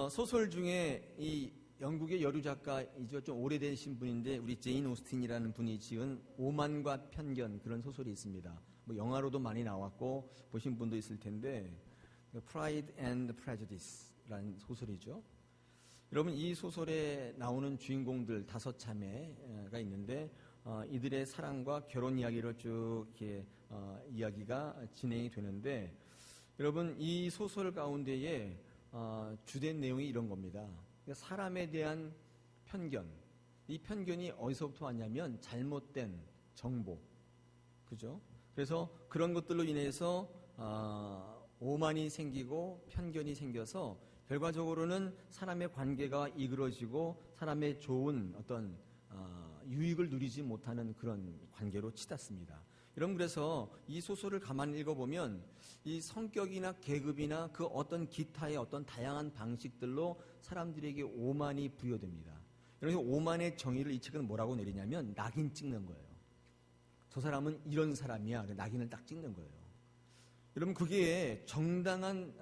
소설 중에 이 영국의 여류 작가이죠. 좀 오래되신 분인데 우리 제인 오스틴이라는 분이 지은 오만과 편견 그런 소설이 있습니다. 뭐 영화로도 많이 나왔고 보신 분도 있을 텐데 Pride and Prejudice라는 소설이죠. 여러분 이 소설에 나오는 주인공들 5자매가 있는데 이들의 사랑과 결혼 이야기를 쭉 이렇게 이야기가 진행이 되는데 여러분 이 소설 가운데에 주된 내용이 이런 겁니다. 사람에 대한 편견, 이 편견이 어디서부터 왔냐면 잘못된 정보, 그죠? 그래서 그런 것들로 인해서 오만이 생기고 편견이 생겨서 결과적으로는 사람의 관계가 이그러지고 사람의 좋은 어떤 유익을 누리지 못하는 그런 관계로 치닫습니다. 여러분 그래서 이 소설을 가만히 읽어보면 이 성격이나 계급이나 그 어떤 기타의 어떤 다양한 방식들로 사람들에게 오만이 부여됩니다. 그래서 오만의 정의를 이 책은 뭐라고 내리냐면 낙인 찍는 거예요. 저 사람은 이런 사람이야. 낙인을 딱 찍는 거예요. 여러분 그게 정당한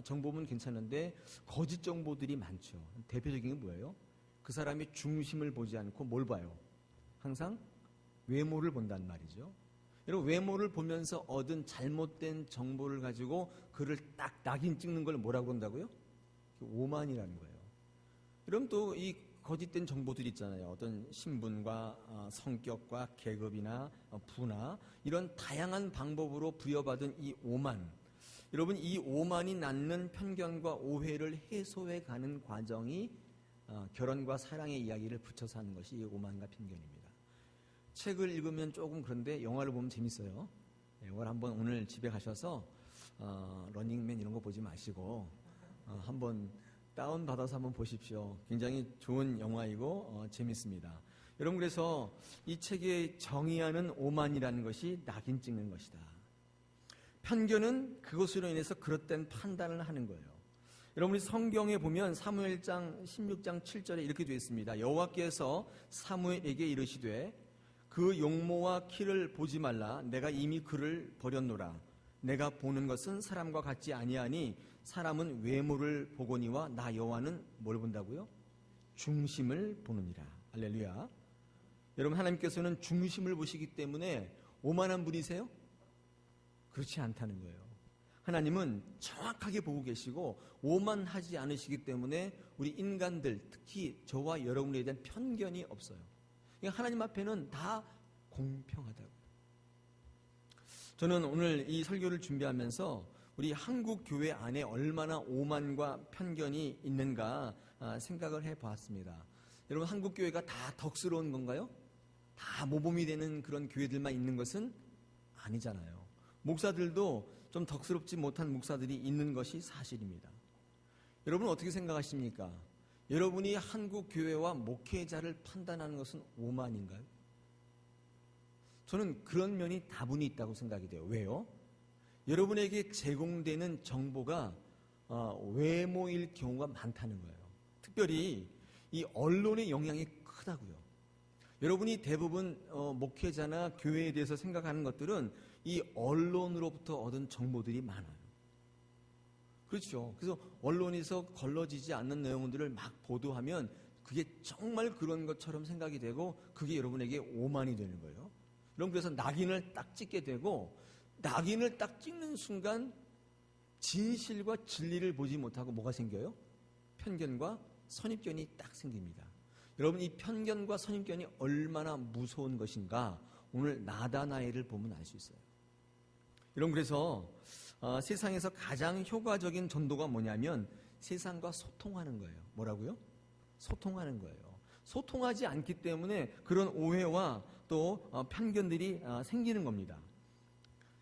정보면 괜찮은데 거짓 정보들이 많죠. 대표적인 게 뭐예요? 그 사람의 중심을 보지 않고 뭘 봐요? 항상 외모를 본단 말이죠. 여러분 외모를 보면서 얻은 잘못된 정보를 가지고 그를 딱 낙인 찍는 걸 뭐라고 한다고요? 오만이라는 거예요. 여러분 또 이 거짓된 정보들이 있잖아요. 어떤 신분과 성격과 계급이나 부나 이런 다양한 방법으로 부여받은 이 오만. 여러분 이 오만이 낳는 편견과 오해를 해소해 가는 과정이 결혼과 사랑의 이야기를 붙여서 하는 것이 이 오만과 편견입니다. 책을 읽으면 조금 그런데 영화를 보면 재밌어요. 영화를 한번 오늘 집에 가셔서 러닝맨 이런 거 보지 마시고 한번 다운받아서 한번 보십시오. 굉장히 좋은 영화이고 재밌습니다. 여러분 그래서 이 책에 정의하는 오만이라는 것이 낙인 찍는 것이다. 편견은 그것으로 인해서 그릇된 판단을 하는 거예요. 여러분이 성경에 보면 사무엘장 16장 7절에 이렇게 되어 있습니다. 여호와께서 사무엘에게 이르시되 그 용모와 키를 보지 말라. 내가 이미 그를 버렸노라. 내가 보는 것은 사람과 같지 아니하니 사람은 외모를 보거니와 나 여호와는 뭘 본다고요? 중심을 보느니라. 할렐루야. 여러분 하나님께서는 중심을 보시기 때문에 오만한 분이세요? 그렇지 않다는 거예요. 하나님은 정확하게 보고 계시고 오만하지 않으시기 때문에 우리 인간들 특히 저와 여러분에 대한 편견이 없어요. 그러니까 하나님 앞에는 다 공평하다고. 저는 오늘 이 설교를 준비하면서 우리 한국 교회 안에 얼마나 오만과 편견이 있는가 생각을 해보았습니다. 여러분 한국 교회가 다 덕스러운 건가요? 다 모범이 되는 그런 교회들만 있는 것은 아니잖아요. 목사들도 좀 덕스럽지 못한 목사들이 있는 것이 사실입니다. 여러분 어떻게 생각하십니까? 여러분이 한국 교회와 목회자를 판단하는 것은 오만인가요? 저는 그런 면이 다분히 있다고 생각이 돼요. 왜요? 여러분에게 제공되는 정보가 외모일 경우가 많다는 거예요. 특별히 이 언론의 영향이 크다고요. 여러분이 대부분 목회자나 교회에 대해서 생각하는 것들은 이 언론으로부터 얻은 정보들이 많아요. 그렇죠. 그래서 언론에서 걸러지지 않는 내용들을 막 보도하면 그게 정말 그런 것처럼 생각이 되고 그게 여러분에게 오만이 되는 거예요. 여러분 그래서 낙인을 딱 찍게 되고 낙인을 딱 찍는 순간 진실과 진리를 보지 못하고 뭐가 생겨요? 편견과 선입견이 딱 생깁니다. 여러분 이 편견과 선입견이 얼마나 무서운 것인가 오늘 나다나엘을 보면 알 수 있어요. 여러분 그래서 세상에서 가장 효과적인 전도가 뭐냐면 세상과 소통하는 거예요. 뭐라고요? 소통하는 거예요. 소통하지 않기 때문에 그런 오해와 또 편견들이 생기는 겁니다.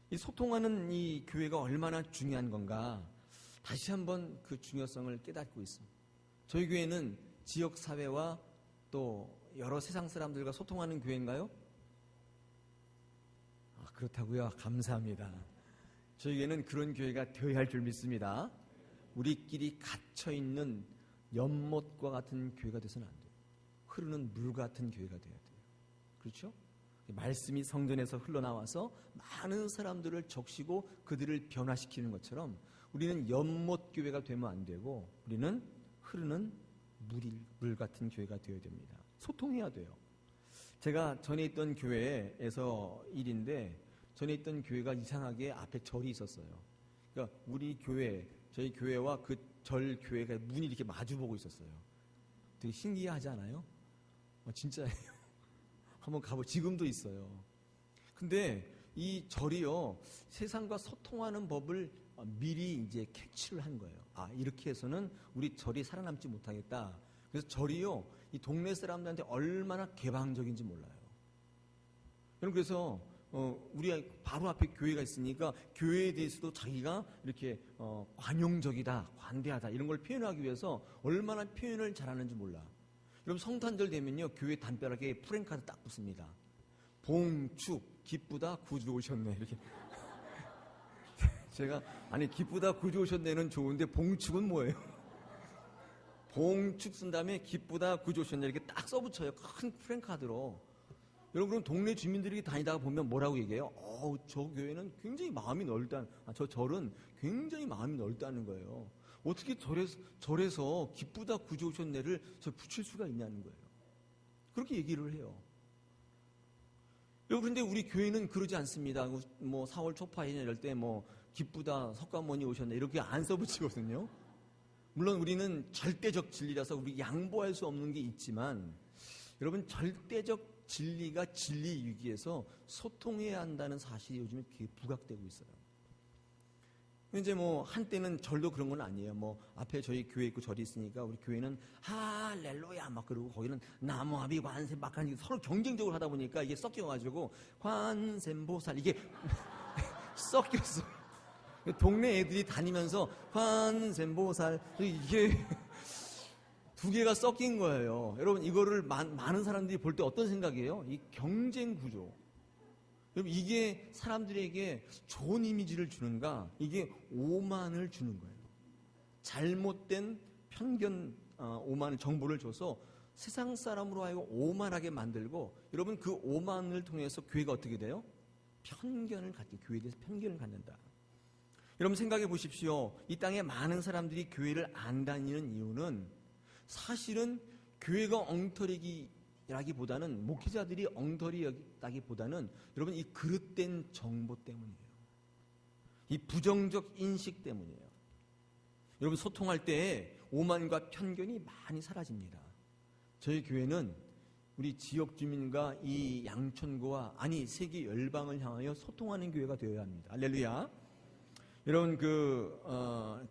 이 소통하는 이 교회가 얼마나 중요한 건가 다시 한번 그 중요성을 깨닫고 있습니다. 저희 교회는 지역사회와 또 여러 세상 사람들과 소통하는 교회인가요? 그렇다고요? 감사합니다. 저희에게는 그런 교회가 되어야 할 줄 믿습니다. 우리끼리 갇혀있는 연못과 같은 교회가 돼서는 안 돼요. 흐르는 물 같은 교회가 되어야 돼요. 그렇죠? 말씀이 성전에서 흘러나와서 많은 사람들을 적시고 그들을 변화시키는 것처럼 우리는 연못 교회가 되면 안 되고 우리는 흐르는 물 같은 교회가 되어야 됩니다. 소통해야 돼요. 제가 전에 있던 교회에서 일인데 전에 있던 교회가 이상하게 앞에 절이 있었어요. 그러니까 우리 교회, 저희 교회와 그 절 교회가 문이 이렇게 마주보고 있었어요. 되게 신기하지 않아요? 진짜예요. 한번 지금도 있어요. 근데 이 절이요, 세상과 소통하는 법을 미리 이제 캐치를 한 거예요. 이렇게 해서는 우리 절이 살아남지 못하겠다. 그래서 절이요, 이 동네 사람들한테 얼마나 개방적인지 몰라요. 여러분, 그래서 우리 바로 앞에 교회가 있으니까 교회에 대해서도 자기가 이렇게 관용적이다, 관대하다 이런 걸 표현하기 위해서 얼마나 표현을 잘하는지 몰라. 여러분, 성탄절 되면요, 교회 담벼락에 프랭카드 딱 붙습니다. 봉축, 기쁘다, 구주 오셨네, 이렇게. 제가 기쁘다, 구주 오셨네는 좋은데 봉축은 뭐예요? 봉축 쓴 다음에 기쁘다, 구주 오셨네 이렇게 딱 써붙여요. 큰 프랭카드로. 여러분, 그럼 동네 주민들이 다니다가 보면 뭐라고 얘기해요? 저 교회는 굉장히 마음이 넓다. 저 절은 굉장히 마음이 넓다는 거예요. 어떻게 절에서 기쁘다, 구주 오셨네를 붙일 수가 있냐는 거예요. 그렇게 얘기를 해요. 그런데 우리 교회는 그러지 않습니다. 4월 초파회나 이럴 때 기쁘다, 석가모니 오셨네 이렇게 안 써붙이거든요. 물론 우리는 절대적 진리라서 우리 양보할 수 없는 게 있지만, 여러분, 절대적 진리가 진리 위기에서 소통해야 한다는 사실이 요즘에 부각되고 있어요. 이제 한때는 절도 그런 건 아니에요. 앞에 저희 교회 있고 절이 있으니까 우리 교회는 할렐루야 막 그러고, 거기는 나무아비 관세 막 하니 서로 경쟁적으로 하다 보니까 이게 섞여가지고 관세음보살 이게 섞였어. 동네 애들이 다니면서 관세음보살 이게 두 개가 섞인 거예요. 여러분, 이거를 많은 사람들이 볼 때 어떤 생각이에요? 이 경쟁 구조. 여러분, 이게 사람들에게 좋은 이미지를 주는가? 이게 오만을 주는 거예요. 잘못된 편견, 오만 정보를 줘서 세상 사람으로 하여금 오만하게 만들고, 여러분, 그 오만을 통해서 교회가 어떻게 돼요? 편견을 갖게, 교회에 대해서 편견을 갖는다. 여러분, 생각해 보십시오. 이 땅에 많은 사람들이 교회를 안 다니는 이유는 사실은 교회가 엉터리기라기보다는, 목회자들이 엉터리였다기보다는 여러분, 이 그릇된 정보 때문이에요. 이 부정적 인식 때문이에요. 여러분, 소통할 때 오만과 편견이 많이 사라집니다. 저희 교회는 우리 지역 주민과 이 양천구와 세계 열방을 향하여 소통하는 교회가 되어야 합니다. 할렐루야. 여러분,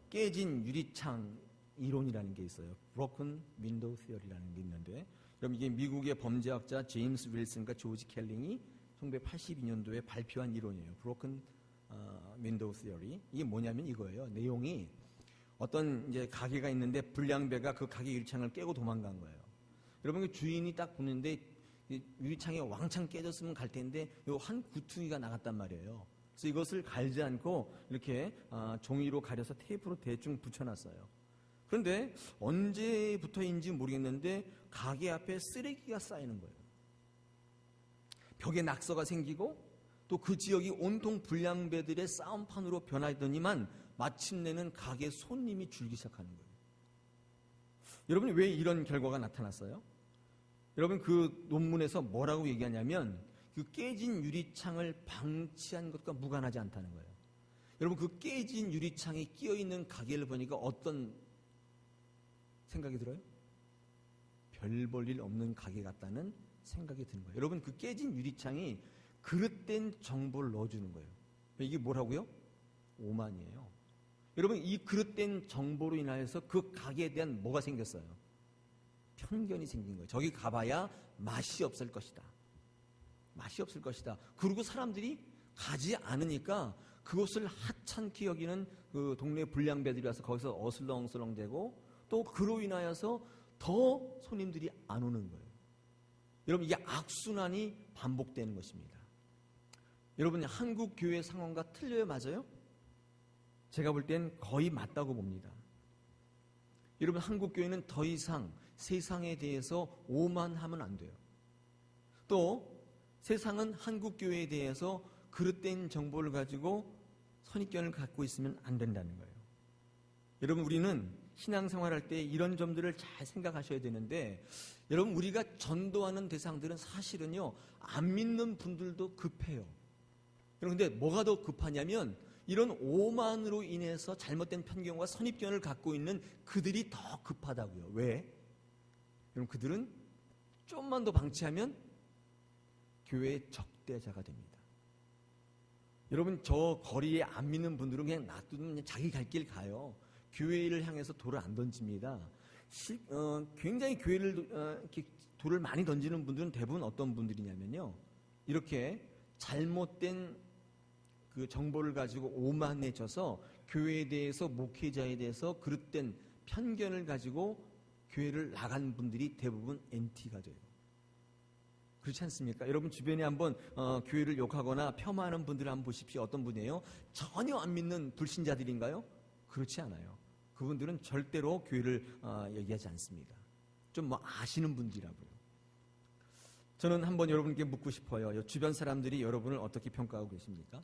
깨진 유리창 이론이라는 게 있어요. Broken Window Theory라는 게 있는데, 그럼 이게 미국의 범죄학자 제임스 윌슨과 조지 켈링이 1982년도에 발표한 이론이에요. Broken Window Theory. 이게 뭐냐면 이거예요. 내용이 어떤 이제 가게가 있는데 불량배가 그 가게 유리창을 깨고 도망간 거예요. 여러분, 그 주인이 딱 보는데 유리창이 왕창 깨졌으면 갈 텐데 요 한 구퉁이가 나갔단 말이에요. 그래서 이것을 갈지 않고 이렇게 종이로 가려서 테이프로 대충 붙여놨어요. 그런데 언제부터인지 모르겠는데 가게 앞에 쓰레기가 쌓이는 거예요. 벽에 낙서가 생기고 또 그 지역이 온통 불량배들의 싸움판으로 변하더니만 마침내는 가게 손님이 줄기 시작하는 거예요. 여러분이 왜 이런 결과가 나타났어요? 여러분, 그 논문에서 뭐라고 얘기하냐면 그 깨진 유리창을 방치한 것과 무관하지 않다는 거예요. 여러분, 그 깨진 유리창이 끼어있는 가게를 보니까 어떤 생각이 들어요? 별 볼 일 없는 가게 같다는 생각이 드는 거예요. 여러분, 그 깨진 유리창이 그릇된 정보를 넣어주는 거예요. 이게 뭐라고요? 오만이에요. 여러분, 이 그릇된 정보로 인하여서 그 가게에 대한 뭐가 생겼어요? 편견이 생긴 거예요. 저기 가봐야 맛이 없을 것이다. 맛이 없을 것이다. 그리고 사람들이 가지 않으니까 그것을 하찮게 여기는 그 동네 불량배들이 와서 거기서 어슬렁어슬렁대고, 또 그로 인하여서 더 손님들이 안 오는 거예요. 여러분, 이게 악순환이 반복되는 것입니다. 여러분, 한국 교회 상황과 틀려요, 맞아요? 제가 볼 땐 거의 맞다고 봅니다. 여러분, 한국 교회는 더 이상 세상에 대해서 오만하면 안 돼요. 또 세상은 한국 교회에 대해서 그릇된 정보를 가지고 선입견을 갖고 있으면 안 된다는 거예요. 여러분, 우리는 신앙생활할 때 이런 점들을 잘 생각하셔야 되는데, 여러분, 우리가 전도하는 대상들은 사실은요, 안 믿는 분들도 급해요. 그런데 뭐가 더 급하냐면, 이런 오만으로 인해서 잘못된 편견과 선입견을 갖고 있는 그들이 더 급하다고요. 왜? 여러분, 그들은 좀만 더 방치하면 교회의 적대자가 됩니다. 여러분, 저 거리에 안 믿는 분들은 그냥 놔두면 그냥 자기 갈 길 가요. 교회를 향해서 돌을 안 던집니다. 굉장히 교회를 이렇게 돌을 많이 던지는 분들은 대부분 어떤 분들이냐면요, 이렇게 잘못된 그 정보를 가지고 오만해져서 교회에 대해서, 목회자에 대해서 그릇된 편견을 가지고 교회를 나간 분들이 대부분 NT가 돼요. 그렇지 않습니까? 여러분 주변에 한번 교회를 욕하거나 폄하하는 분들을 한번 보십시오. 어떤 분이에요? 전혀 안 믿는 불신자들인가요? 그렇지 않아요. 그분들은 절대로 교회를 얘기하지 않습니다. 좀 뭐 아시는 분들이라고요. 저는 한번 여러분께 묻고 싶어요. 주변 사람들이 여러분을 어떻게 평가하고 계십니까?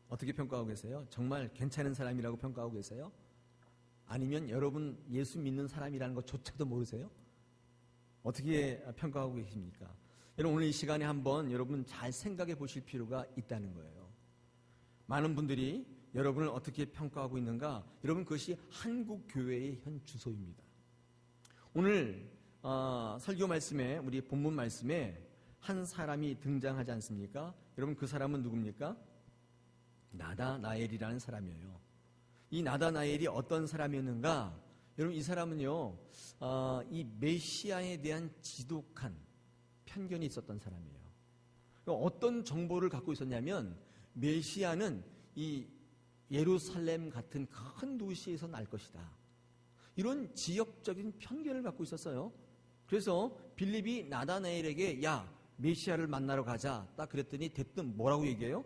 어떻게 평가하고 계세요? 정말 괜찮은 사람이라고 평가하고 계세요? 아니면 여러분 예수 믿는 사람이라는 것조차도 모르세요? 어떻게 평가하고 계십니까? 여러분, 오늘 이 시간에 한번 여러분 잘 생각해 보실 필요가 있다는 거예요. 많은 분들이 여러분을 어떻게 평가하고 있는가? 여러분, 그것이 한국교회의 현 주소입니다. 오늘 설교 말씀에, 우리 본문 말씀에 한 사람이 등장하지 않습니까? 여러분, 그 사람은 누굽니까? 나다나엘이라는 사람이에요. 이 나다나엘이 어떤 사람이었는가? 여러분, 이 사람은요, 이 메시아에 대한 지독한 편견이 있었던 사람이에요. 어떤 정보를 갖고 있었냐면, 메시아는 이 예루살렘 같은 큰 도시에서 날 것이다. 이런 지역적인 편견을 갖고 있었어요. 그래서 빌립이 나다나엘에게, 야, 메시아를 만나러 가자, 딱 그랬더니 대뜸 뭐라고 얘기해요?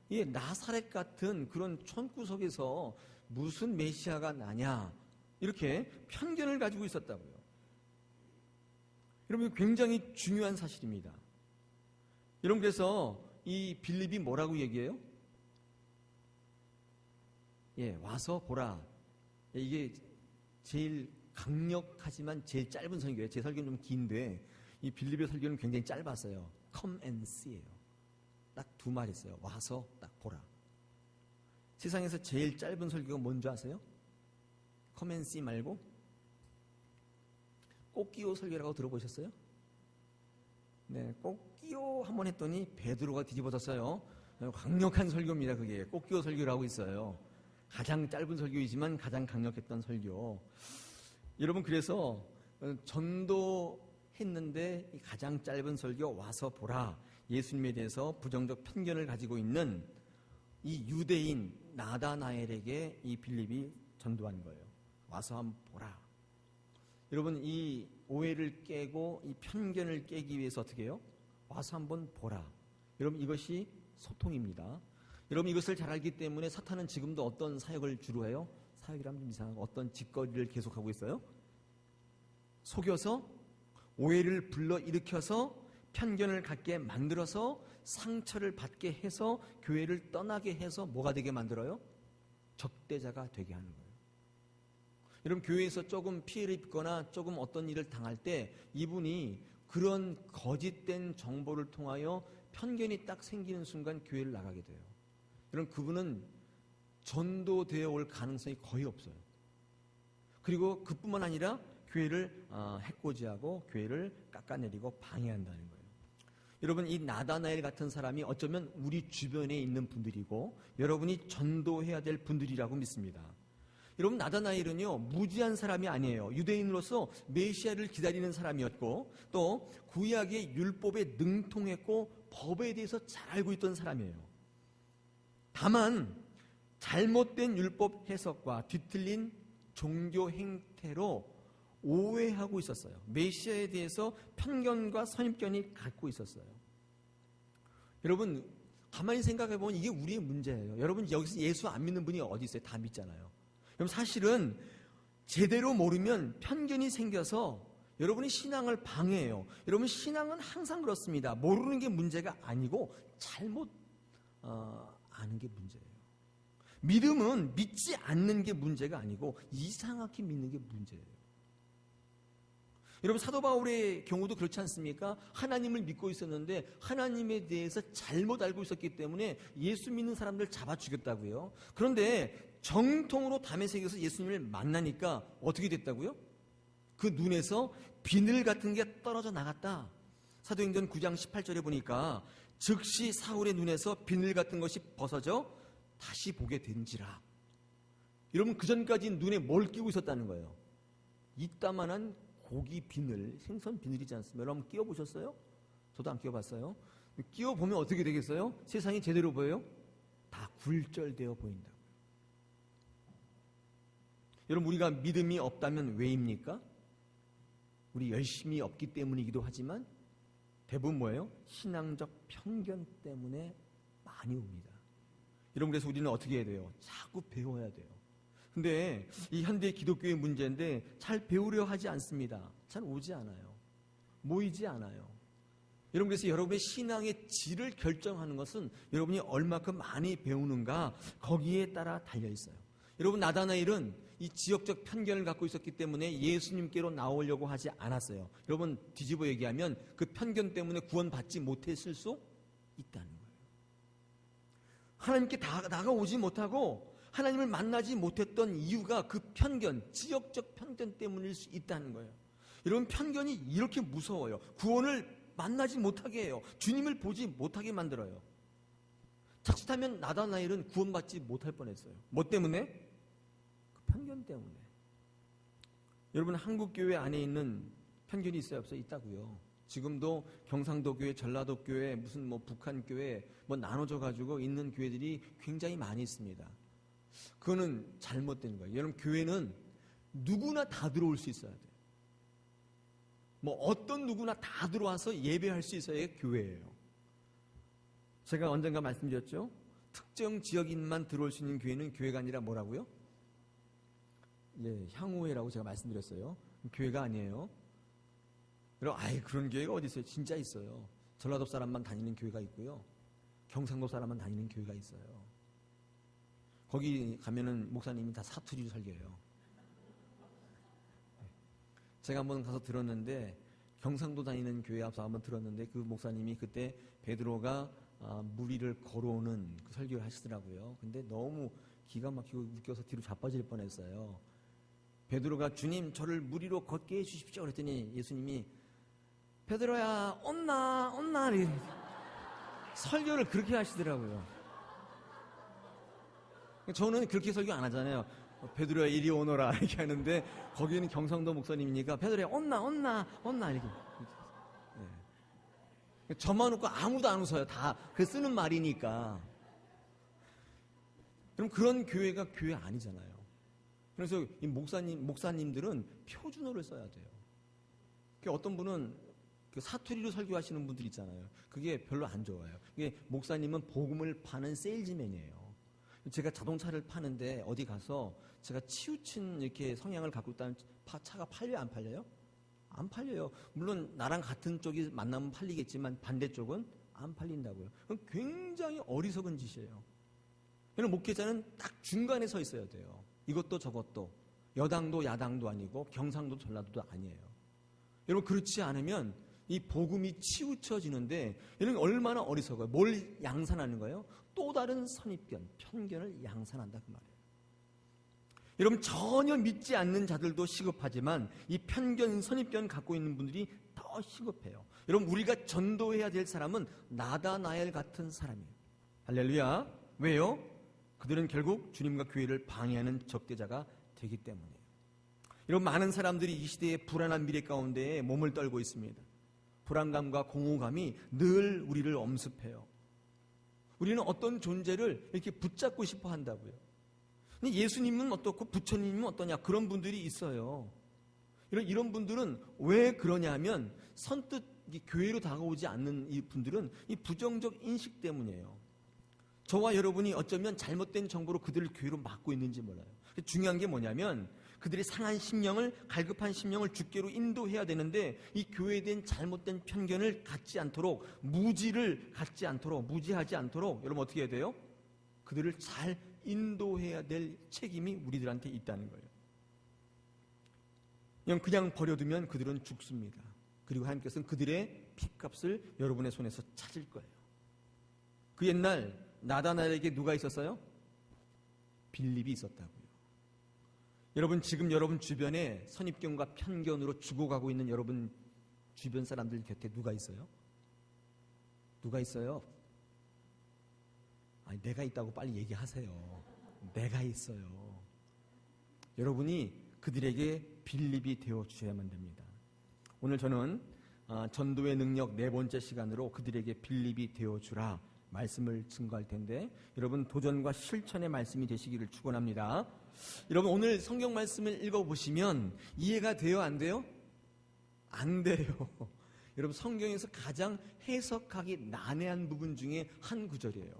이 나사렛 같은 그런 촌구석에서 무슨 메시아가 나냐, 이렇게 편견을 가지고 있었다고요. 여러분, 굉장히 중요한 사실입니다. 여러분, 그래서 이 빌립이 뭐라고 얘기해요? 와서 보라. 이게 제일 강력하지만 제일 짧은 설교예요. 제 설교는 좀 긴데 이 빌립의 설교는 굉장히 짧았어요. Come and see예요. 딱 두 말 있어요. 와서 딱 보라. 세상에서 제일 짧은 설교가 뭔지 아세요? Come and see 말고 꽃기호 설교라고 들어보셨어요? 네, 꽃기호 한번 했더니 베드로가 뒤집어졌어요. 강력한 설교입니다. 그게 꽃기호 설교라고 있어요. 가장 짧은 설교이지만 가장 강력했던 설교. 여러분, 그래서 전도했는데 가장 짧은 설교 와서 보라. 예수님에 대해서 부정적 편견을 가지고 있는 이 유대인 나다나엘에게 이 빌립이 전도한 거예요. 와서 한번 보라. 여러분, 이 오해를 깨고 이 편견을 깨기 위해서 어떻게 해요? 와서 한번 보라. 여러분, 이것이 소통입니다. 여러분, 이것을 잘 알기 때문에 사탄은 지금도 어떤 사역을 주로 해요? 사역이라면 좀 이상하고 어떤 짓거리를 계속하고 있어요? 속여서 오해를 불러일으켜서 편견을 갖게 만들어서 상처를 받게 해서 교회를 떠나게 해서 뭐가 되게 만들어요? 적대자가 되게 하는 거예요. 여러분, 교회에서 조금 피해를 입거나 조금 어떤 일을 당할 때 이분이 그런 거짓된 정보를 통하여 편견이 딱 생기는 순간 교회를 나가게 돼요. 여러분, 그분은 전도되어 올 가능성이 거의 없어요. 그리고 그뿐만 아니라 교회를 해코지하고 교회를 깎아내리고 방해한다는 거예요. 여러분, 이 나다나엘 같은 사람이 어쩌면 우리 주변에 있는 분들이고 여러분이 전도해야 될 분들이라고 믿습니다. 여러분, 나다나엘은요, 무지한 사람이 아니에요. 유대인으로서 메시아를 기다리는 사람이었고 또 구약의 율법에 능통했고 법에 대해서 잘 알고 있던 사람이에요. 다만 잘못된 율법 해석과 뒤틀린 종교 행태로 오해하고 있었어요. 메시아에 대해서 편견과 선입견이 갖고 있었어요. 여러분, 가만히 생각해 보면 이게 우리의 문제예요. 여러분, 여기서 예수 안 믿는 분이 어디 있어요? 다 믿잖아요. 여러분, 사실은 제대로 모르면 편견이 생겨서 여러분이 신앙을 방해해요. 여러분, 신앙은 항상 그렇습니다. 모르는 게 문제가 아니고 잘못 아는 게 문제예요. 믿음은 믿지 않는 게 문제가 아니고 이상하게 믿는 게 문제예요. 여러분, 사도 바울의 경우도 그렇지 않습니까? 하나님을 믿고 있었는데 하나님에 대해서 잘못 알고 있었기 때문에 예수 믿는 사람들 잡아 죽였다고요. 그런데 정통으로 다메섹에서 예수님을 만나니까 어떻게 됐다고요? 그 눈에서 비늘 같은 게 떨어져 나갔다. 사도행전 9장 18절에 보니까 즉시 사울의 눈에서 비늘 같은 것이 벗어져 다시 보게 된지라. 여러분, 그전까지 눈에 뭘 끼고 있었다는 거예요? 이따만한 고기 비늘, 생선 비늘이지 않습니까? 여러분 끼워보셨어요? 저도 안 끼워봤어요. 끼워보면 어떻게 되겠어요? 세상이 제대로 보여요? 다 굴절되어 보인다고요. 여러분, 우리가 믿음이 없다면 왜입니까? 우리 열심히 없기 때문이기도 하지만 대부분 뭐예요? 신앙적 편견 때문에 많이 옵니다. 여러분, 그래서 우리는 어떻게 해야 돼요? 자꾸 배워야 돼요. 근데 이 현대 기독교의 문제인데 잘 배우려 하지 않습니다. 잘 오지 않아요. 모이지 않아요. 여러분, 그래서 여러분의 신앙의 질을 결정하는 것은 여러분이 얼마큼 많이 배우는가, 거기에 따라 달려 있어요. 여러분, 나다나엘은 이 지역적 편견을 갖고 있었기 때문에 예수님께로 나오려고 하지 않았어요. 여러분, 뒤집어 얘기하면 그 편견 때문에 구원받지 못했을 수 있다는 거예요. 하나님께 다가오지 못하고 하나님을 만나지 못했던 이유가 그 편견, 지역적 편견 때문일 수 있다는 거예요. 여러분, 편견이 이렇게 무서워요. 구원을 만나지 못하게 해요. 주님을 보지 못하게 만들어요. 자칫하면 나다나엘은 구원받지 못할 뻔했어요. 뭐 때문에? 그 편견 때문에. 여러분, 한국 교회 안에 있는 편견이 있어요, 없어요? 있다고요. 지금도 경상도 교회, 전라도 교회, 무슨 뭐 북한 교회 뭐 나눠져 가지고 있는 교회들이 굉장히 많이 있습니다. 그거는 잘못된 거예요. 여러분, 교회는 누구나 다 들어올 수 있어야 돼요. 뭐 어떤 누구나 다 들어와서 예배할 수 있어야 교회예요. 제가 언젠가 말씀드렸죠? 특정 지역인만 들어올 수 있는 교회는 교회가 아니라 뭐라고요? 예, 향후회라고 제가 말씀드렸어요. 교회가 아니에요. 여러분, 그런 교회가 어디 있어요? 진짜 있어요. 전라도 사람만 다니는 교회가 있고요. 경상도 사람만 다니는 교회가 있어요. 거기 가면은 목사님이 다 사투리로 설교해요. 제가 한번 가서 들었는데, 경상도 다니는 교회 앞서 한번 들었는데, 그 목사님이 그때 베드로가 물 위를 걸어오는 그 설교를 하시더라고요. 근데 너무 기가 막히고 웃겨서 뒤로 자빠질 뻔했어요. 베드로가 주님, 저를 물 위로 걷게 해주십시오 그랬더니 예수님이 베드로야, 온나 설교를 그렇게 하시더라고요. 저는 그렇게 설교 안 하잖아요. 베드로야, 이리 오너라 이렇게 하는데, 거기는 경상도 목사님이니까 베드로야, 온나 이렇게. 네. 저만 웃고 아무도 안 웃어요. 다 그 쓰는 말이니까. 그럼 그런 교회가 교회 아니잖아요. 그래서 이 목사님들은 표준어를 써야 돼요. 어떤 분은 그 사투리로 설교하시는 분들 있잖아요. 그게 별로 안 좋아요. 이게 목사님은 복음을 파는 세일즈맨이에요. 제가 자동차를 파는데 어디 가서 제가 치우친 이렇게 성향을 갖고 있다는 차가 팔려요, 안 팔려요? 안 팔려요. 물론 나랑 같은 쪽이 만나면 팔리겠지만 반대쪽은 안 팔린다고요. 그건 굉장히 어리석은 짓이에요. 그래서 목회자는 딱 중간에 서 있어야 돼요. 이것도 저것도. 여당도 야당도 아니고 경상도 전라도도 아니에요. 여러분, 그렇지 않으면 이 복음이 치우쳐지는데, 여러분 얼마나 어리석어요. 뭘 양산하는 거예요? 또 다른 선입견, 편견을 양산한다 그 말이에요. 여러분, 전혀 믿지 않는 자들도 시급하지만 이 편견, 선입견 갖고 있는 분들이 더 시급해요. 여러분, 우리가 전도해야 될 사람은 나다나엘 같은 사람이에요. 할렐루야. 왜요? 그들은 결국 주님과 교회를 방해하는 적대자가 되기 때문이에요. 여러분, 많은 사람들이 이 시대의 불안한 미래 가운데 몸을 떨고 있습니다. 불안감과 공허감이 늘 우리를 엄습해요. 우리는 어떤 존재를 이렇게 붙잡고 싶어 한다고요. 근데 예수님은 어떻고 부처님은 어떠냐, 그런 분들이 있어요. 이런 분들은 왜 그러냐면, 선뜻 교회로 다가오지 않는 이 분들은 이 부정적 인식 때문이에요. 저와 여러분이 어쩌면 잘못된 정보로 그들을 교회로 막고 있는지 몰라요. 중요한 게 뭐냐면, 그들의 상한 심령을, 갈급한 심령을 주께로 인도해야 되는데, 이 교회에 대한 잘못된 편견을 갖지 않도록, 무지하지 않도록 여러분 어떻게 해야 돼요? 그들을 잘 인도해야 될 책임이 우리들한테 있다는 거예요. 그냥 버려두면 그들은 죽습니다. 그리고 하나님께서는 그들의 핏값을 여러분의 손에서 찾을 거예요. 그 옛날 나다나엘에게 누가 있었어요? 빌립이 있었다고요. 여러분, 지금 여러분 주변에 선입견과 편견으로 죽어가고 있는 여러분 주변 사람들 곁에 누가 있어요? 누가 있어요? 아니, 내가 있다고 빨리 얘기하세요. 내가 있어요. 여러분이 그들에게 빌립이 되어주셔야만 됩니다. 오늘 저는 전도의 능력 4번째 시간으로 그들에게 빌립이 되어주라 말씀을 증거할 텐데, 여러분 도전과 실천의 말씀이 되시기를 축원합니다. 여러분, 오늘 성경 말씀을 읽어보시면 이해가 돼요, 안 돼요? 안 돼요. 여러분, 성경에서 가장 해석하기 난해한 부분 중에 한 구절이에요.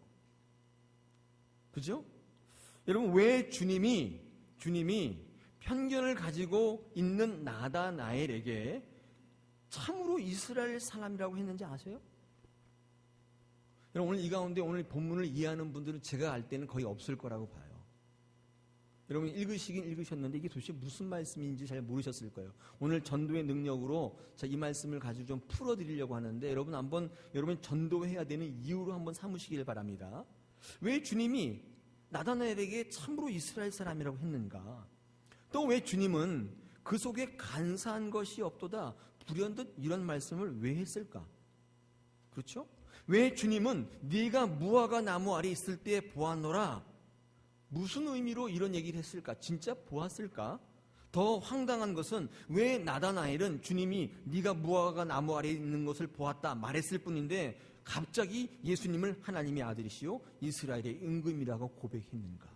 그죠? 여러분, 왜 주님이 편견을 가지고 있는 나다나엘에게 참으로 이스라엘 사람이라고 했는지 아세요? 여러분, 오늘 이 가운데 오늘 본문을 이해하는 분들은 제가 알 때는 거의 없을 거라고 봐요. 여러분, 읽으시긴 읽으셨는데 이게 도대체 무슨 말씀인지 잘 모르셨을 거예요. 오늘 전도의 능력으로 이 말씀을 가지고 좀 풀어드리려고 하는데, 여러분 전도해야 되는 이유로 한번 삼으시길 바랍니다. 왜 주님이 나다나엘에게 참으로 이스라엘 사람이라고 했는가? 또 왜 주님은 그 속에 간사한 것이 없도다 불현듯 이런 말씀을 왜 했을까? 그렇죠? 왜 주님은 네가 무화과 나무 아래 있을 때 보았노라, 무슨 의미로 이런 얘기를 했을까? 진짜 보았을까? 더 황당한 것은 왜 나다나엘은 주님이 네가 무화과 나무 아래 있는 것을 보았다 말했을 뿐인데 갑자기 예수님을 하나님의 아들이시오 이스라엘의 임금이라고 고백했는가?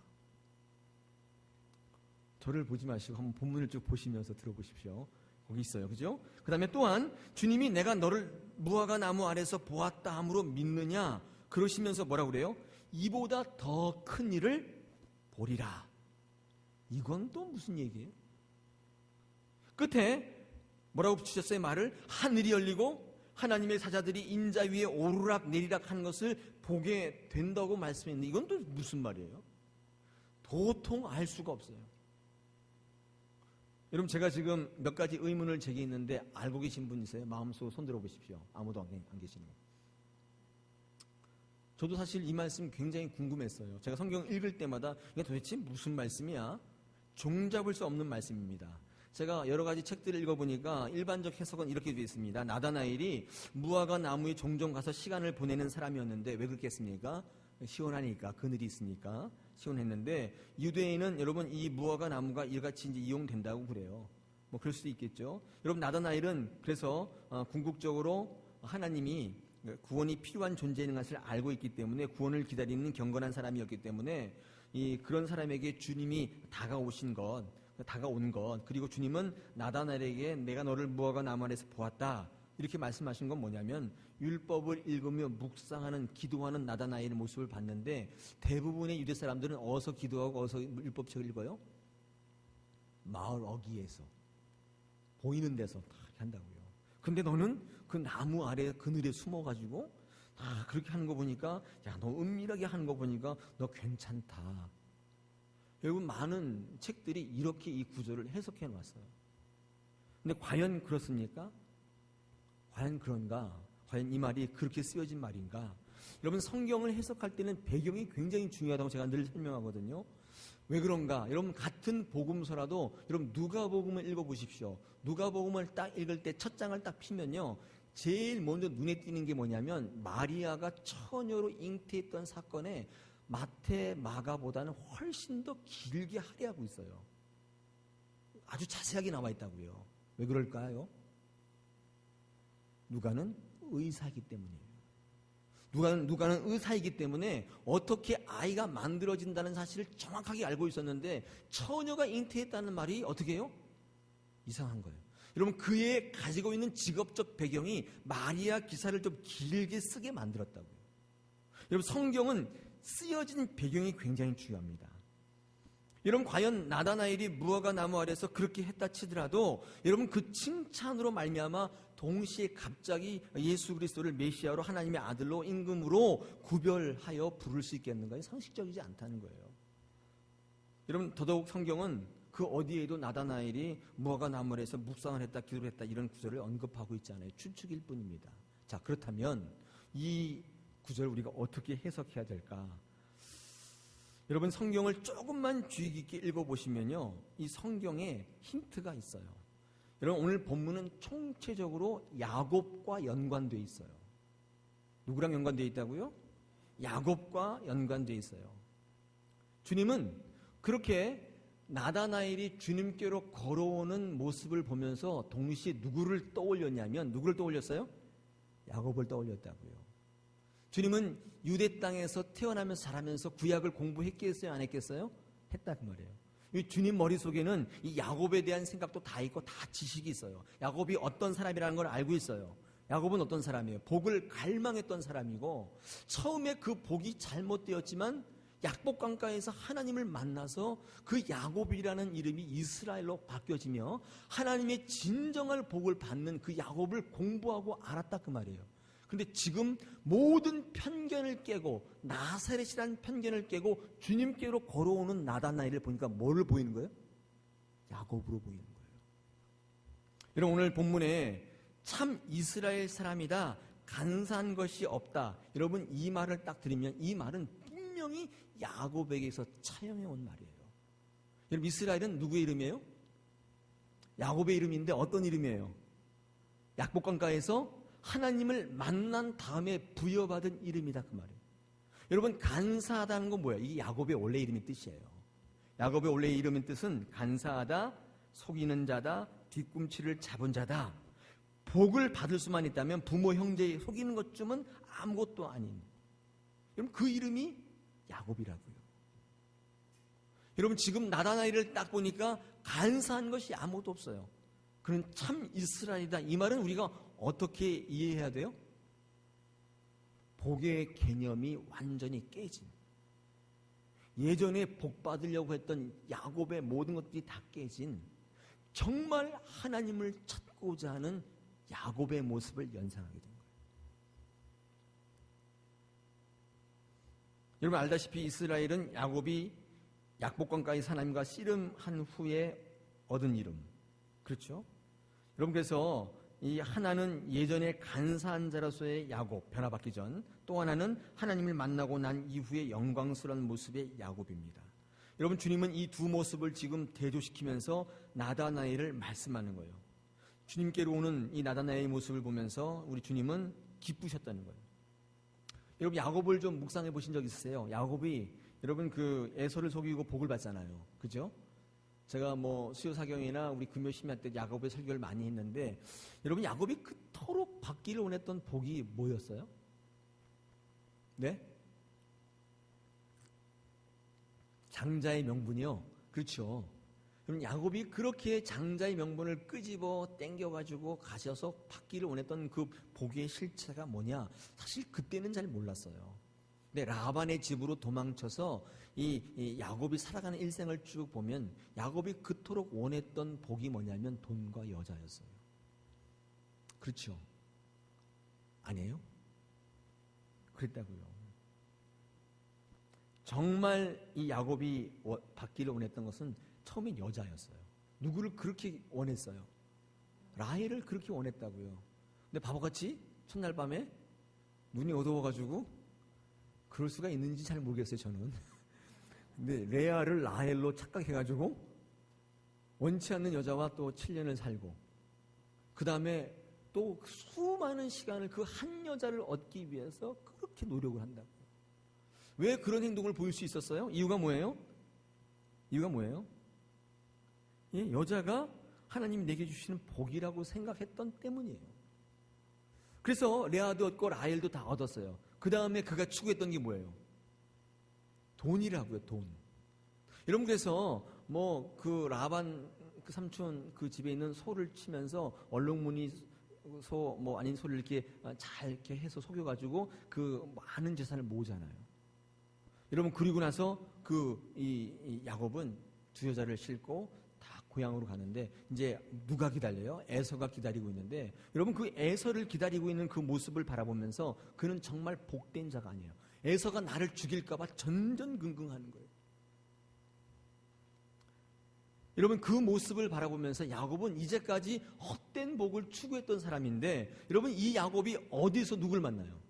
저를 보지 마시고 한번 본문을 쭉 보시면서 들어보십시오. 거기 있어요. 그죠? 그 다음에 또한 주님이 내가 너를 무화과 나무 아래서 보았다 함으로 믿느냐? 그러시면서 뭐라고 그래요? 이보다 더 큰 일을 보리라. 이건 또 무슨 얘기예요? 끝에 뭐라고 붙이셨어요? 말을 하늘이 열리고 하나님의 사자들이 인자 위에 오르락 내리락 하는 것을 보게 된다고 말씀했는데 이건 또 무슨 말이에요? 도통 알 수가 없어요. 여러분, 제가 지금 몇 가지 의문을 제기했는데 알고 계신 분 있어요? 마음속으로 손 들어보십시오. 아무도 안 계시는 거. 저도 사실 이 말씀 굉장히 궁금했어요. 제가 성경 읽을 때마다 이게 도대체 무슨 말씀이야? 종잡을 수 없는 말씀입니다. 제가 여러 가지 책들을 읽어보니까 일반적 해석은 이렇게 되어 있습니다. 나다나엘이 무화과 나무에 종종 가서 시간을 보내는 사람이었는데 왜 그렇겠습니까? 시원하니까, 그늘이 있으니까 시원했는데, 유대인은 여러분 이 무화과 나무가 이같이 이제 이용된다고 그래요. 뭐 그럴 수도 있겠죠. 여러분, 나다나엘은 그래서 궁극적으로 하나님이 구원이 필요한 존재인 것을 알고 있기 때문에, 구원을 기다리는 경건한 사람이었기 때문에 그런 사람에게 주님이 다가온 것, 그리고 주님은 나다나엘에게 내가 너를 무화과 나무 아래서 보았다 이렇게 말씀하신 건 뭐냐면, 율법을 읽으며 묵상하는, 기도하는 나다나엘의 모습을 봤는데, 대부분의 유대 사람들은 어디서 기도하고 어디서 율법책을 읽어요? 마을 어귀에서, 보이는 데서 다 이렇게 한다고요. 근데 너는 그 나무 아래 그늘에 숨어가지고 다 그렇게 하는 거 보니까, 야, 너 은밀하게 하는 거 보니까 너 괜찮다. 여러분, 많은 책들이 이렇게 이 구절을 해석해 놨어요. 근데 과연 그렇습니까? 과연 그런가? 과연 이 말이 그렇게 쓰여진 말인가? 여러분, 성경을 해석할 때는 배경이 굉장히 중요하다고 제가 늘 설명하거든요. 왜 그런가? 여러분, 같은 복음서라도 여러분 누가복음을 읽어보십시오. 누가복음을 딱 읽을 때 첫 장을 딱 피면요, 제일 먼저 눈에 띄는 게 뭐냐면 마리아가 처녀로 잉태했던 사건에 마태, 마가보다는 훨씬 더 길게 할애하고 있어요. 아주 자세하게 나와 있다고요. 왜 그럴까요? 누가는 의사이기 때문이에요. 누가는 의사이기 때문에 어떻게 아이가 만들어진다는 사실을 정확하게 알고 있었는데, 처녀가 잉태했다는 말이 어떻게 해요? 이상한 거예요. 여러분, 그의 가지고 있는 직업적 배경이 마리아 기사를 좀 길게 쓰게 만들었다고요. 여러분, 성경은 쓰여진 배경이 굉장히 중요합니다. 여러분, 과연 나다나엘이 무화과 나무 아래서 그렇게 했다 치더라도 여러분, 그 칭찬으로 말미암아 동시에 갑자기 예수 그리스도를 메시아로, 하나님의 아들로, 임금으로 구별하여 부를 수 있겠는가요? 상식적이지 않다는 거예요. 여러분 더더욱 성경은 그 어디에도 나다나엘이 무화과 나무를 해서 묵상을 했다, 기도를 했다 이런 구절을 언급하고 있지 않아요. 추측일 뿐입니다. 자, 그렇다면 이 구절을 우리가 어떻게 해석해야 될까? 여러분 성경을 조금만 주의 깊게 읽어보시면요, 이 성경에 힌트가 있어요. 여러분 오늘 본문은 총체적으로 야곱과 연관되어 있어요. 누구랑 연관되어 있다고요? 야곱과 연관되어 있어요. 주님은 그렇게 나다나엘이 주님께로 걸어오는 모습을 보면서 동시에 누구를 떠올렸냐면, 누구를 떠올렸어요? 야곱을 떠올렸다고요. 주님은 유대 땅에서 태어나면서 자라면서 구약을 공부했겠어요? 안 했겠어요? 했다 그 말이에요. 이 주님 머릿속에는 이 야곱에 대한 생각도 다 있고 다 지식이 있어요. 야곱이 어떤 사람이라는 걸 알고 있어요. 야곱은 어떤 사람이에요? 복을 갈망했던 사람이고, 처음에 그 복이 잘못되었지만 약복강가에서 하나님을 만나서 그 야곱이라는 이름이 이스라엘로 바뀌어지며 하나님의 진정한 복을 받는 그 야곱을 공부하고 알았다 그 말이에요. 그런데 지금 모든 편견을 깨고 나사렛이라는 편견을 깨고 주님께로 걸어오는 나다나엘을 보니까 뭐를 보이는 거예요? 야곱으로 보이는 거예요. 여러분 오늘 본문에 참 이스라엘 사람이다, 간사한 것이 없다, 여러분 이 말을 딱 들으면 이 말은 분명히 야곱에게서 차용해 온 말이에요. 여러분 이스라엘은 누구의 이름이에요? 야곱의 이름인데 어떤 이름이에요? 약복강가에서 하나님을 만난 다음에 부여받은 이름이다 그 말이에요. 여러분 간사하다는 건 뭐예요? 이게 야곱의 원래 이름의 뜻이에요. 야곱의 원래 이름의 뜻은 간사하다, 속이는 자다, 뒤꿈치를 잡은 자다. 복을 받을 수만 있다면 부모 형제 속이는 것쯤은 아무것도 아닌, 여러분 그 이름이 야곱이라고요. 여러분 지금 나다나엘을 딱 보니까 간사한 것이 아무것도 없어요. 그는 참 이스라엘이다. 이 말은 우리가 어떻게 이해해야 돼요? 복의 개념이 완전히 깨진, 예전에 복 받으려고 했던 야곱의 모든 것들이 다 깨진, 정말 하나님을 찾고자 하는 야곱의 모습을 연상하게 된 거예요. 여러분 알다시피 이스라엘은 야곱이 약복강가의 하나님과 씨름한 후에 얻은 이름, 그렇죠? 여러분 그래서 이 하나는 예전에 간사한 자로서의 야곱, 변화받기 전, 또 하나는 하나님을 만나고 난 이후에 영광스러운 모습의 야곱입니다. 여러분 주님은 이 두 모습을 지금 대조시키면서 나다나엘을 말씀하는 거예요. 주님께로 오는 이 나다나엘의 모습을 보면서 우리 주님은 기쁘셨다는 거예요. 여러분 야곱을 좀 묵상해 보신 적 있으세요? 야곱이 여러분 그 에서를 속이고 복을 받잖아요. 그죠? 제가 뭐 수요사경이나 우리 금요심야 때 야곱의 설교를 많이 했는데, 여러분 야곱이 그토록 받기를 원했던 복이 뭐였어요? 네? 장자의 명분이요. 그렇죠. 그럼 야곱이 그렇게 장자의 명분을 끄집어 땡겨가지고 가셔서 받기를 원했던 그 복의 실체가 뭐냐? 사실 그때는 잘 몰랐어요. 근데 라반의 집으로 도망쳐서 이 야곱이 살아가는 일생을 쭉 보면 야곱이 그토록 원했던 복이 뭐냐면 돈과 여자였어요. 그렇죠? 아니에요? 그랬다고요. 정말 이 야곱이 받기를 원했던 것은 처음엔 여자였어요. 누구를 그렇게 원했어요? 라헬을 그렇게 원했다고요. 근데 바보같이 첫날 밤에 눈이 어두워가지고, 그럴 수가 있는지 잘 모르겠어요 저는. 근데 레아를 라헬로 착각해가지고 원치 않는 여자와 또 7년을 살고, 그 다음에 또 수많은 시간을 그 한 여자를 얻기 위해서 그렇게 노력을 한다고요. 왜 그런 행동을 보일 수 있었어요? 이유가 뭐예요? 이유가 뭐예요? 예, 여자가 하나님이 내게 주시는 복이라고 생각했던 때문이에요. 그래서 레아도 얻고 라헬도 다 얻었어요. 그 다음에 그가 추구했던 게 뭐예요? 돈이라고요, 돈. 여러분 그래서 뭐 그 라반 그 삼촌 그 집에 있는 소를 치면서 얼룩무늬 소 뭐 아닌 소를 이렇게 잘 이렇게 해서 속여가지고 그 많은 재산을 모으잖아요. 여러분 그리고 나서 이 야곱은 두 여자를 싣고 다 고향으로 가는데 이제 누가 기다려요? 에서가 기다리고 있는데, 여러분 그 에서를 기다리고 있는 그 모습을 바라보면서 그는 정말 복된 자가 아니에요. 에서가 나를 죽일까 봐 전전긍긍하는 거예요. 여러분 그 모습을 바라보면서 야곱은 이제까지 헛된 복을 추구했던 사람인데 여러분 이 야곱이 어디서 누굴 만나요?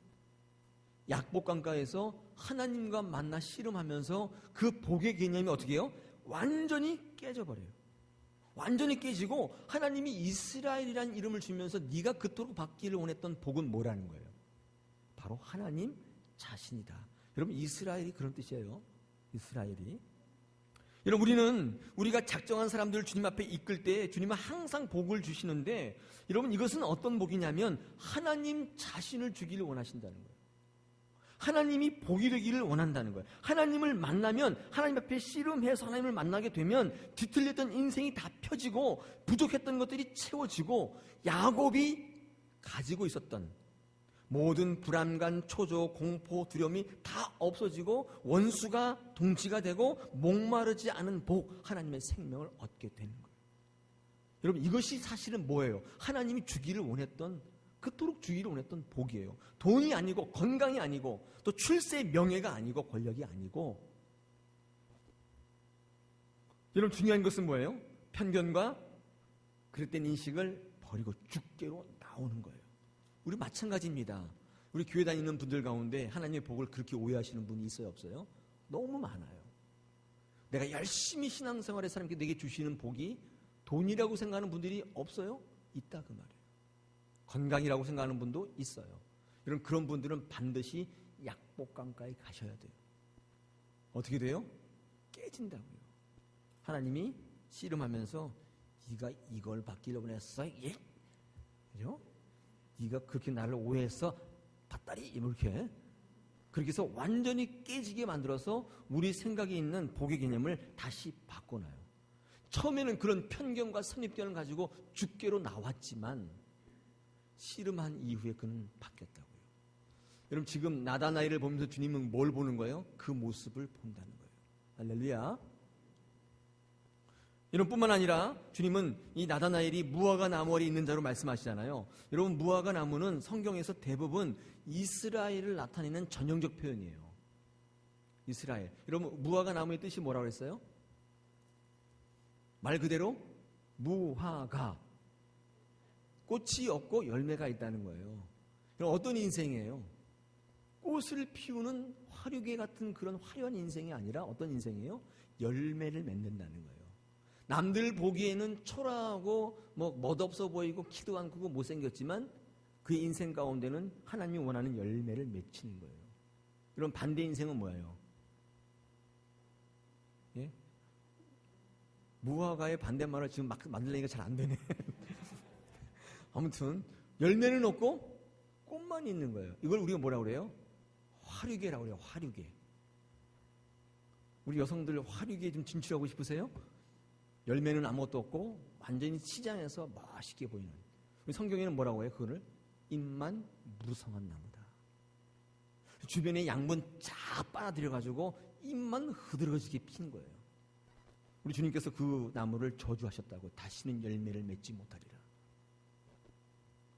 약복강가에서 하나님과 만나 씨름하면서 그 복의 개념이 어떻게 해요? 완전히 깨져버려요. 완전히 깨지고 하나님이 이스라엘이라는 이름을 주면서 네가 그토록 받기를 원했던 복은 뭐라는 거예요? 바로 하나님 자신이다. 여러분 이스라엘이 그런 뜻이에요. 이스라엘이. 여러분 우리가 작정한 사람들을 주님 앞에 이끌 때 주님은 항상 복을 주시는데 여러분 이것은 어떤 복이냐면 하나님 자신을 주기를 원하신다는 거예요. 하나님이 복이 되기를 원한다는 거예요. 하나님을 만나면 하나님 앞에 씨름해서 하나님을 만나게 되면 뒤틀렸던 인생이 다 펴지고 부족했던 것들이 채워지고 야곱이 가지고 있었던 모든 불안감, 초조, 공포, 두려움이 다 없어지고 원수가 동치가 되고 목마르지 않은 복, 하나님의 생명을 얻게 되는 거예요. 여러분 이것이 사실은 뭐예요? 하나님이 주기를 원했던 그토록 주기를 원했던 복이에요. 돈이 아니고 건강이 아니고 또 출세의 명예가 아니고 권력이 아니고 여러분 중요한 것은 뭐예요? 편견과 그릇된 인식을 버리고 주께로 나오는 거예요. 우리 마찬가지입니다. 우리 교회 다니는 분들 가운데 하나님의 복을 그렇게 오해하시는 분이 있어요 없어요? 너무 많아요. 내가 열심히 신앙생활해서 하나님께 내게 주시는 복이 돈이라고 생각하는 분들이 없어요? 있다 그 말이에요. 건강이라고 생각하는 분도 있어요. 여러분 그런 분들은 반드시 약복강가에 가셔야 돼요. 어떻게 돼요? 깨진다고요. 하나님이 씨름하면서 네가 이걸 받기를 원했어? 예? 그죠? 네가 그렇게 나를 오해했어? 밭다리 이렇게 그렇게 해서 완전히 깨지게 만들어서 우리 생각에 있는 복의 개념을 다시 바꿔놔요. 처음에는 그런 편견과 선입견을 가지고 주께로 나왔지만 씨름한 이후에 그는 바뀌었다고요. 여러분 지금 나다나엘을 보면서 주님은 뭘 보는 거예요? 그 모습을 본다는 거예요. 할렐루야. 여러분 뿐만 아니라 주님은 이 나다나엘이 무화과 나무 아래 있는 자로 말씀하시잖아요. 여러분 무화과 나무는 성경에서 대부분 이스라엘을 나타내는 전형적 표현이에요. 이스라엘. 여러분 무화과 나무의 뜻이 뭐라고 했어요? 말 그대로 무화과. 꽃이 없고 열매가 있다는 거예요. 그럼 어떤 인생이에요? 꽃을 피우는 화류계 같은 그런 화려한 인생이 아니라 어떤 인생이에요? 열매를 맺는다는 거예요. 남들 보기에는 초라하고 멋없어 보이고 키도 안 크고 못생겼지만 그 인생 가운데는 하나님이 원하는 열매를 맺히는 거예요. 그럼 반대 인생은 뭐예요? 예? 무화과의 반대말을 지금 막 만들려니까 잘 안 되네. 아무튼 열매는 없고 꽃만 있는 거예요. 이걸 우리가 뭐라고 그래요? 화류계라고 그래요. 화류계. 우리 여성들 화류계에 좀 진출하고 싶으세요? 열매는 아무것도 없고 완전히 시장에서 멋있게 보이는. 우리 성경에는 뭐라고 해요? 그거를 잎만 무성한 나무다. 주변에 양분 쫙 빨아들여가지고 잎만 흐드러지게 피는 거예요. 우리 주님께서 그 나무를 저주하셨다고 다시는 열매를 맺지 못하리라.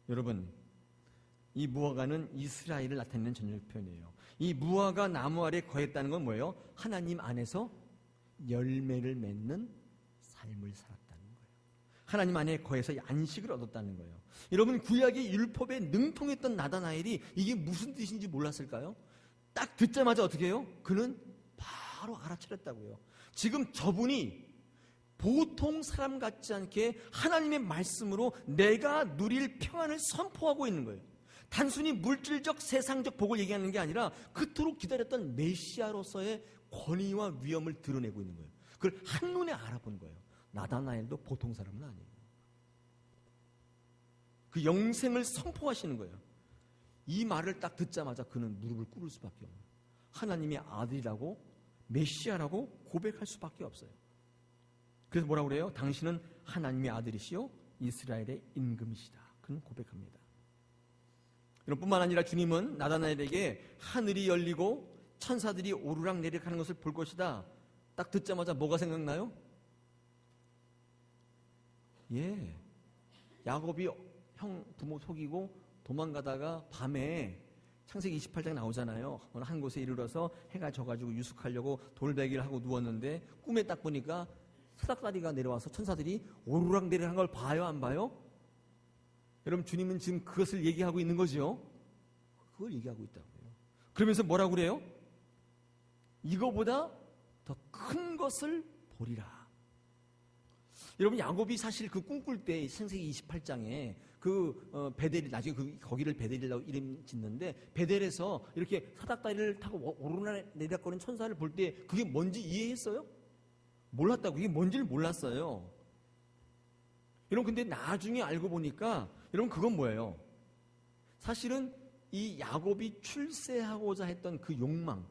여러분 이 무화과는 이스라엘을 나타내는 전형적 표현이에요. 이 무화과 나무 아래 거했다는 건 뭐예요? 하나님 안에서 열매를 맺는 삶을 살았다는 거예요. 하나님 안에 거해서 안식을 얻었다는 거예요. 여러분 구약의 율법에 능통했던 나다나엘이 이게 무슨 뜻인지 몰랐을까요? 딱 듣자마자 어떻게 해요? 그는 바로 알아차렸다고요. 지금 저분이 보통 사람 같지 않게 하나님의 말씀으로 내가 누릴 평안을 선포하고 있는 거예요. 단순히 물질적 세상적 복을 얘기하는 게 아니라 그토록 기다렸던 메시아로서의 권위와 위엄을 드러내고 있는 거예요. 그걸 한눈에 알아본 거예요. 나다나엘도 보통 사람은 아니에요. 그 영생을 선포하시는 거예요. 이 말을 딱 듣자마자 그는 무릎을 꿇을 수밖에 없어요. 하나님의 아들이라고 메시아라고 고백할 수밖에 없어요. 그래서 뭐라고 그래요? 당신은 하나님의 아들이시요 이스라엘의 임금이시다. 그는 고백합니다. 여러분 뿐만 아니라 주님은 나다나엘에게 하늘이 열리고 천사들이 오르락 내리락 하는 것을 볼 것이다. 딱 듣자마자 뭐가 생각나요? 예, 야곱이 형 부모 속이고 도망가다가 밤에 창세기 28장에 나오잖아요. 어느 한 곳에 이르러서 해가 져가지고 유숙하려고 돌베기를 하고 누웠는데 꿈에 딱 보니까 사닥다리가 내려와서 천사들이 오르락 내리락 걸 봐요, 안 봐요? 여러분, 주님은 지금 그것을 얘기하고 있는 거죠. 그걸 얘기하고 있다고요. 그러면서 뭐라고 그래요? 이거보다 더 큰 것을 보리라. 여러분, 야곱이 사실 그 꿈꿀 때 창세기 28장에 베델, 나중에 거기를 베델이라고 이름 짓는데, 베델에서 이렇게 사닥다리를 타고 오르락내리락거리는 천사를 볼 때 그게 뭔지 이해했어요? 몰랐다고. 그게 뭔지를 몰랐어요. 여러분, 근데 나중에 알고 보니까, 여러분, 그건 뭐예요? 사실은 이 야곱이 출세하고자 했던 그 욕망,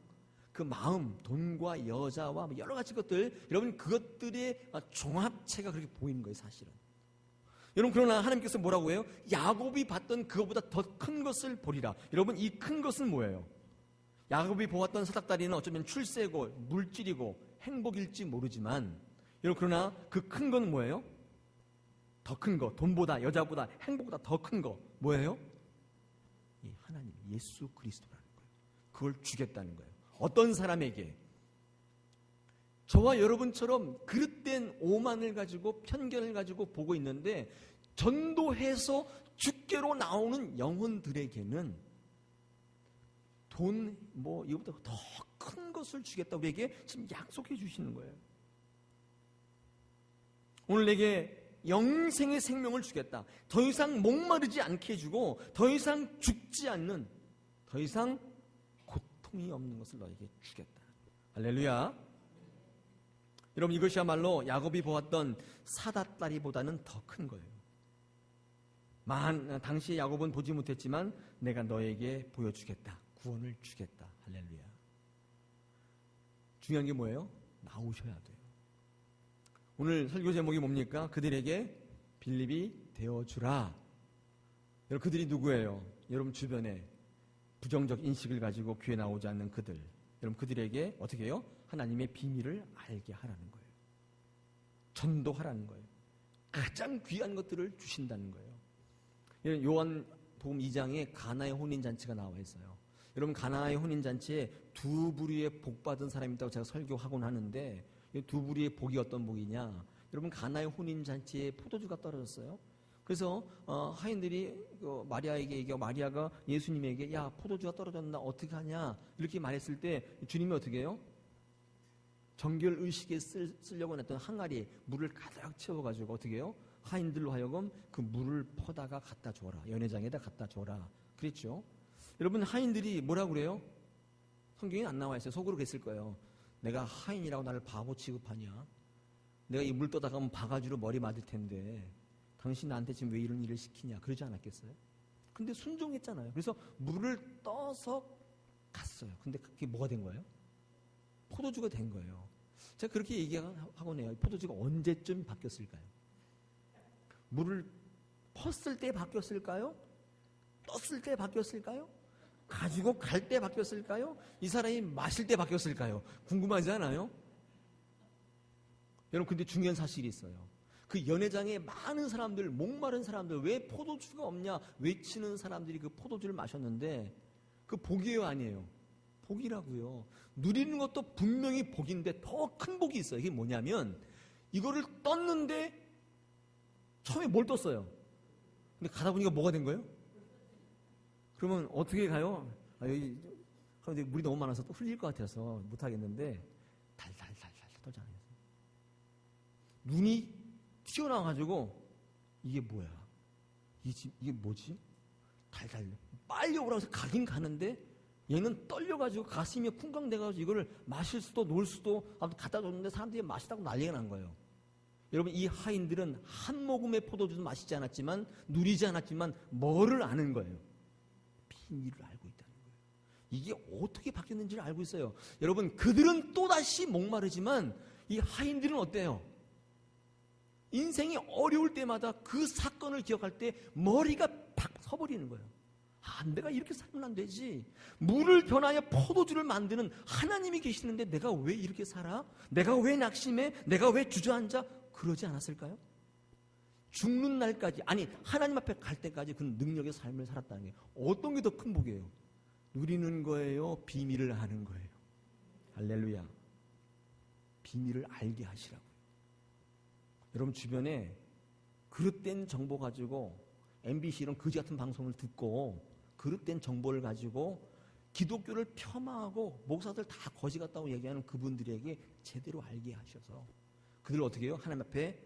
그 마음, 돈과 여자와 여러 가지 것들, 여러분, 그것들의 종합체가 그렇게 보이는 거예요, 사실은. 여러분, 그러나 하나님께서 뭐라고 해요? 야곱이 봤던 그것보다 더 큰 것을 보리라. 여러분, 이 큰 것은 뭐예요? 야곱이 보았던 사닥다리는 어쩌면 출세고 물질이고 행복일지 모르지만, 여러분, 그러나 그 큰 건 뭐예요? 더 큰 거, 돈보다 여자보다 행복보다 더 큰 거 뭐예요? 이 하나님, 예수 그리스도라는 거예요. 그걸 주겠다는 거예요. 어떤 사람에게? 저와 여러분처럼 그릇된 오만을 가지고 편견을 가지고 보고 있는데, 전도해서 주께로 나오는 영혼들에게는 돈, 이거보다 더 큰 것을 주겠다. 우리에게 지금 약속해 주시는 거예요. 오늘 내게 영생의 생명을 주겠다. 더 이상 목마르지 않게 해주고, 더 이상 죽지 않는, 더 이상 고통이 없는 것을 너에게 주겠다. 할렐루야. 여러분, 이것이야말로 야곱이 보았던 사닥다리보다는 더 큰 거예요. 당시에 야곱은 보지 못했지만 내가 너에게 보여주겠다. 구원을 주겠다. 할렐루야. 중요한 게 뭐예요? 나오셔야 돼요. 오늘 설교 제목이 뭡니까? 그들에게 빌립이 되어주라. 여러분, 그들이 누구예요? 여러분 주변에 부정적 인식을 가지고 교회 나오지 않는 그들. 여러분, 그들에게 어떻게 해요? 하나님의 비밀을 알게 하라는 거예요. 전도하라는 거예요. 가장 귀한 것들을 주신다는 거예요. 요한복음 2장에 가나의 혼인잔치가 나와 있어요. 여러분, 가나의 혼인잔치에 두 부류의 복 받은 사람이 있다고 제가 설교하곤 하는데, 이 두 부류의 복이 어떤 복이냐? 여러분, 가나의 혼인잔치에 포도주가 떨어졌어요. 그래서 하인들이 마리아에게 얘기하고, 마리아가 예수님에게 야, 포도주가 떨어졌나 어떻게 하냐 이렇게 말했을 때 주님이 어떻게 해요? 정결의식에 쓰려고 했던 항아리에 물을 가득 채워가지고 어떻게 해요? 하인들로 하여금 그 물을 퍼다가 갖다 줘라. 연회장에다 갖다 줘라. 그랬죠. 여러분, 하인들이 뭐라고 그래요? 성경에 안 나와 있어요. 속으로 그랬을 거예요. 내가 하인이라고 나를 바보 취급하냐? 내가 이 물 떠다가면 바가지로 머리 맞을 텐데 당신 나한테 지금 왜 이런 일을 시키냐? 그러지 않았겠어요? 근데 순종했잖아요. 그래서 물을 떠서 갔어요. 근데 그게 뭐가 된 거예요? 포도주가 된 거예요. 제가 그렇게 얘기하곤 해요. 포도주가 언제쯤 바뀌었을까요? 물을 펐을 때 바뀌었을까요? 떴을 때 바뀌었을까요? 가지고 갈 때 바뀌었을까요? 이 사람이 마실 때 바뀌었을까요? 궁금하지 않아요? 여러분, 근데 중요한 사실이 있어요. 그 연회장에 많은 사람들, 목마른 사람들, 왜 포도주가 없냐 외치는 사람들이 그 포도주를 마셨는데, 그 복이에요, 아니에요? 복이라고요. 누리는 것도 분명히 복인데 더 큰 복이 있어요. 이게 뭐냐면, 이거를 떴는데 처음에 뭘 떴어요? 근데 가다 보니까 뭐가 된 거예요? 그러면 어떻게 가요? 여기 물이 너무 많아서 또 흘릴 것 같아서 못하겠는데 달달달달 떠잖아요. 눈이 튀어나와가지고 이게 뭐야? 이게 뭐지? 달달 빨리 오라고 해서 가긴 가는데 얘는 떨려가지고 가슴이 쿵강대가지고 이거를 마실 수도 놓을 수도 갖다 줬는데 사람들이 마시다고 난리가 난 거예요. 여러분, 이 하인들은 한 모금의 포도주도 마시지 않았지만, 누리지 않았지만 뭐를 아는 거예요? 비밀을 알고 있다는 거예요. 이게 어떻게 바뀌었는지를 알고 있어요. 여러분, 그들은 또다시 목마르지만 이 하인들은 어때요? 인생이 어려울 때마다 그 사건을 기억할 때 머리가 팍 서버리는 거예요. 내가 이렇게 살면 안 되지. 물을 변하여 포도주를 만드는 하나님이 계시는데 내가 왜 이렇게 살아? 내가 왜 낙심해? 내가 왜 주저앉아? 그러지 않았을까요? 죽는 날까지, 아니 하나님 앞에 갈 때까지 그 능력의 삶을 살았다는 게 어떤 게 더 큰 복이에요? 누리는 거예요? 비밀을 아는 거예요? 할렐루야. 비밀을 알게 하시라고요. 여러분 주변에 그릇된 정보 가지고 MBC 이런 거지 같은 방송을 듣고 그릇된 정보를 가지고 기독교를 폄하하고 목사들 다 거지 같다고 얘기하는 그분들에게 제대로 알게 하셔서 그들을 어떻게 해요? 하나님 앞에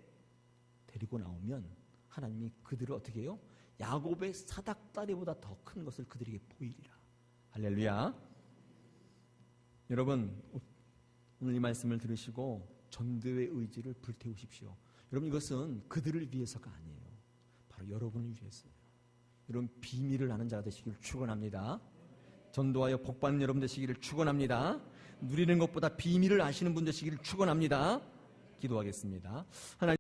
데리고 나오면 하나님이 그들을 어떻게 해요? 야곱의 사닥다리보다 더 큰 것을 그들에게 보이리라. 할렐루야. 여러분 오늘 이 말씀을 들으시고 전도의 의지를 불태우십시오. 여러분 이것은 그들을 위해서가 아니에요. 바로 여러분을 위해서예요. 여러분 비밀을 아는 자가 되시기를 축원합니다. 전도하여 복받는 여러분 되시기를 축원합니다. 누리는 것보다 비밀을 아시는 분 되시기를 축원합니다. 기도하겠습니다. 하나님